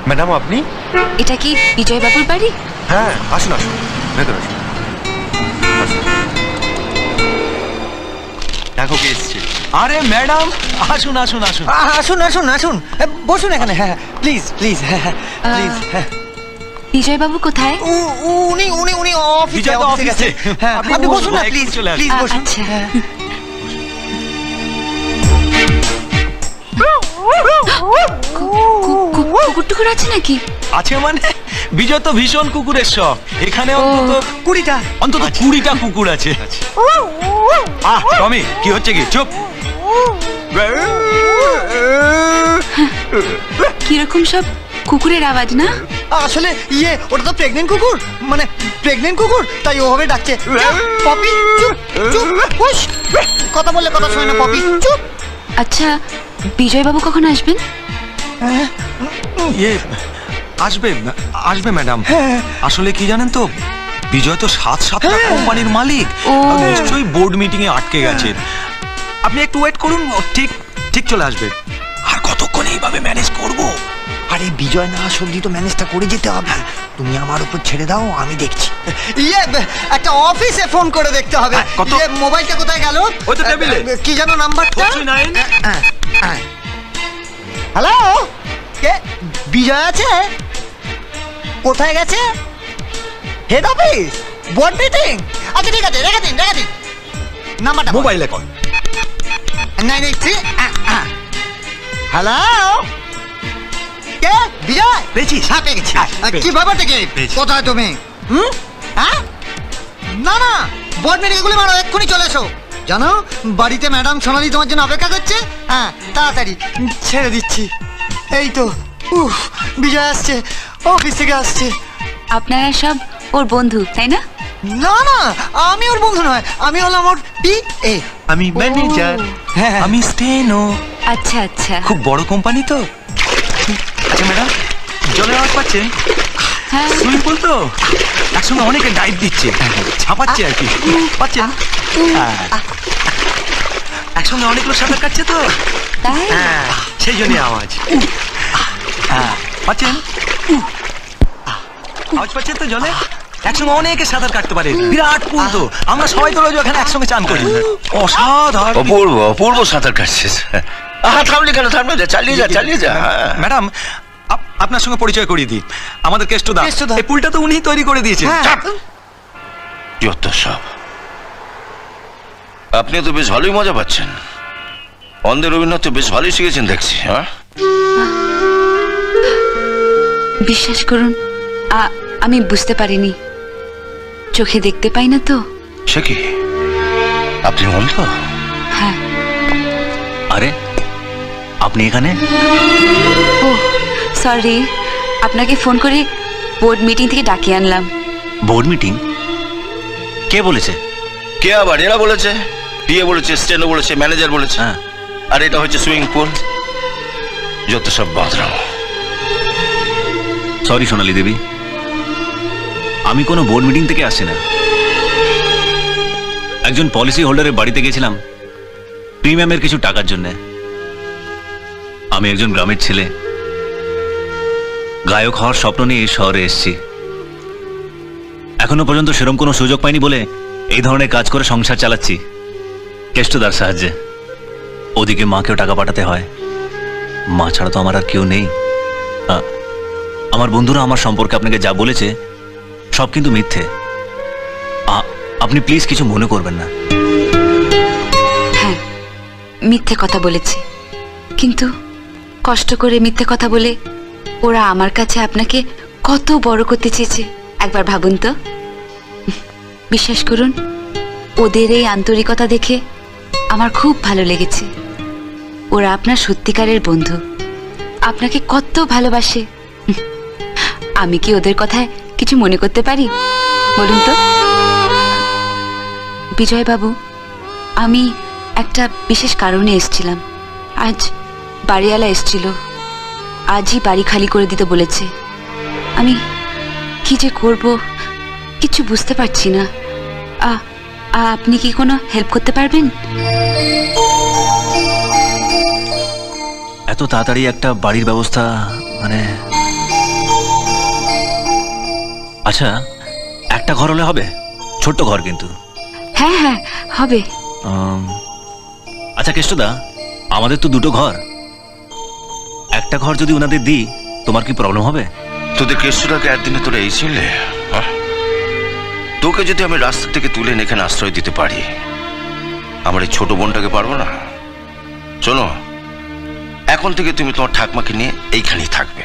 Madam আপনি? এটা কি বিজয় বাবুর বাড়ি? হ্যাঁ, আসুন আসুন, ভেতরে আসুন। দেখো কে এসছে। আরে ম্যাডাম, আসুন আসুন আসুন। আসুন আসুন আসুন, বসুন এখানে। হ্যাঁ প্লিজ প্লিজ, হ্যাঁ প্লিজ। বিজয় বাবু কোথায়? উনি উনি উনি অফিসে বিজয় তো অফিসে। হ্যাঁ আপনি বসুন না প্লিজ, চলে আসুন। প্লিজ বসুন। আচ্ছা। কুকুর টুকুর আছে নাকি? আছে মানে, বিজয় তো ভীষণ কুকুরের শখ। এখানে অন্তত 20টা, অন্তত 20টা কুকুর আছে। টমি, কি হচ্ছে কি? চুপ। কিরকম সব কুকুরের আওয়াজ না? আসলে ওটা তো প্রেগনেন্ট কুকুর, মানে প্রেগনেন্ট কুকুর, তাই ওভাবে ডাকছে। পপি চুপ চুপ, হুশ, কথা বললে কথা শোনে না পপি, চুপ। আচ্ছা, বিজয় বাবু কখন আসবেন? আসবে আসবে ম্যাডাম। আসলে কি জানেন তো, বিজয় তো 7-7টা কোম্পানির মালিক। ও। নিশ্চয়ই বোর্ড মিটিং এ আটকে গেছে। আপনি একটু ওয়েট করুন, ঠিক ঠিক চলে আসবে। আর কতক্ষণ এইভাবে ম্যানেজ করব? আরে বিজয় না সবজি তো ম্যানেজটা করে যেতে হবে, তুমি আমার উপর ছেড়ে দাও, আমি দেখছি। একটা অফিসে ফোন করে দেখতে হবে। কত? মোবাইলটা কোথায় গেল? ওই তো টেবিলে। কি জানো নাম্বারটা? 49। হ্যালো, কে? বিজয় আছে? কোথায় গেছে? Head office, board meeting. আচ্ছা ঠিক আছে, রেখে দিন রেখে দিন। নাম্বারটা মোবাইলে কল। 983। হ্যালো, কে? বিজয়? পেয়েছিস? হ্যাঁ পেয়ে গেছি। পেয়েছি। কি ব্যাপারটা কি? পেয়েছি। কোথায় তুমি? হ্যাঁ, না না, বোর্ড মিটিং গুলি মারো, এক্ষুনি চলে এসো। জানো বাড়িতে ম্যাডাম সোনালি তোমার জন্য অপেক্ষা করছে। হ্যাঁ তাড়াতাড়ি ছেড়ে দিচ্ছি। এই তো, বিজয় আসছে, অফিস থেকে আসছে। আপনারা সব ওর বন্ধু, তাই না? না না, আমি ওর বন্ধু নয়, আমি হলাম ওর PA। আমি ম্যানেজার। হ্যাঁ আমি স্টেনো। আচ্ছা আচ্ছা। খুব বড় কোম্পানি তো। আচ্ছা ম্যাডাম, জলের আওয়াজ পাচ্ছেন? হ্যাঁ। সুইমিং পুল তো, একসঙ্গে অনেকে ডাইভ দিচ্ছে, ছাপাচ্ছে আর কি। পাচ্ছেন? একসঙ্গে অনেক লোক সাঁতার কাটছে তো, তাই? হ্যাঁ, সেই জন্যই আওয়াজ। পাচ্ছেন? আওয়াজ পাচ্ছেন তো জলে? একসঙ্গে অনেকে সাঁতার কাটতে পারে, বিরাট পুল তো। আমরা সবাই তো রোজ ওখানে একসঙ্গে চান করি। অসাধারণ। অপূর্ব অপূর্ব সাঁতার কাটছিস। থামলি কেন? থামলে যা, চালিয়ে যা চালিয়ে যা। ম্যাডাম, আপনার সঙ্গে পরিচয় করিয়ে দিই, আমাদের কেষ্টদা। কেষ্টদা। এই পুলটা তো উনিই তৈরি করে দিয়েছেন। হ্যাঁ। যত সব। আপনি তো বেশ ভালোই মজা পাচ্ছেন। অন্ধের অভিনয় তো বেশ ভালোই শিখেছেন দেখছি। হ্যাঁ, বিশ্বাস করুন, আমি বুঝতে পারিনি, চোখে দেখতে পাই না তো। সে কি, আপনি অন্ধ? হ্যাঁ। আরে আপনি এখানে? ও সরি, আপনাকে ফোন করে বোর্ড মিটিং থেকে ডাকিয়ে আনলাম। Board meeting? কে বলেছে? কে আবার? এরা বলেছে, PA বলেছে, স্টেনো বলেছে, ম্যানেজার বলেছে। হ্যাঁ। আর এটা হচ্ছে সুইমিং পুল। যত সব বাদরাম। সরি সোনালী দেবী, আমি কোনো বোর্ড মিটিং থেকে আসছি না। একজন পলিসি হোল্ডারের বাড়িতে গেছিলাম প্রিমিয়ামের কিছু টাকার জন্য। আমি একজন গ্রামের ছেলে, গায়ক হওয়ার স্বপ্ন নিয়ে এই শহরে এসেছি। এখনো পর্যন্ত সেরকম কোনো সুযোগ পাইনি বলে এই ধরনের কাজ করে সংসার চালাচ্ছি কেষ্টদার সাহায্যে। ওদিকে মাকেও টাকা পাঠাতে হয়, মা ছাড়া তো আমার আর কেউ নেই। আমার বন্ধুরা আমার সম্পর্কে আপনাকে যা বলেছে সব কিন্তু মিথ্যে। আপনি প্লিজ কিছু মনে করবেন না। হ্যাঁ, মিথ্যে কথা বলেছে, কিন্তু কষ্ট করে মিথ্যে কথা বলে ওরা আমার কাছে আপনাকে কত বড় করতে চেয়েছে একবার ভাবুন তো। বিশ্বাস করুন, ওদের এই আন্তরিকতা দেখে আমার খুব ভালো লেগেছে। ওরা আপনার সত্যিকারের বন্ধু, আপনাকে কত ভালোবাসে। আমি কি ওদের কথায় কিছু মনে করতে পারি বলুন তো? বিজয় বাবু, আমি একটা বিশেষ কারণে এসেছিলাম। আজ বাড়িওয়ালা এসেছিল, আজই বাড়ি খালি করে দিতে বলেছে। আমি কি যে করব কিছু বুঝতে পারছি না। আপনি কি কোনো হেল্প করতে পারবেন? এত তাড়াতাড়ি একটা বাড়ির ব্যবস্থা মানে আচ্ছা, একটা ঘর হলে হবে? ছোট্ট ঘর কিন্তু। হ্যাঁ হ্যাঁ হবে। আচ্ছা কেষ্টদা, আমাদের তো দুটো ঘর, একটা ঘর যদি ওনাদের দিই তোমার কি প্রবলেম হবে? তোদের কেষ্টটাকে একদিনে তোরা এই চিনলে? তোকে যদি আমি রাস্তা থেকে তুলে এনে এখানে আশ্রয় দিতে পারি, আমার এই ছোট বোনটাকে পারবো না? শোনো, এখন থেকে তুমি তোমার ঠাকমাকে নিয়ে এইখানেই থাকবে।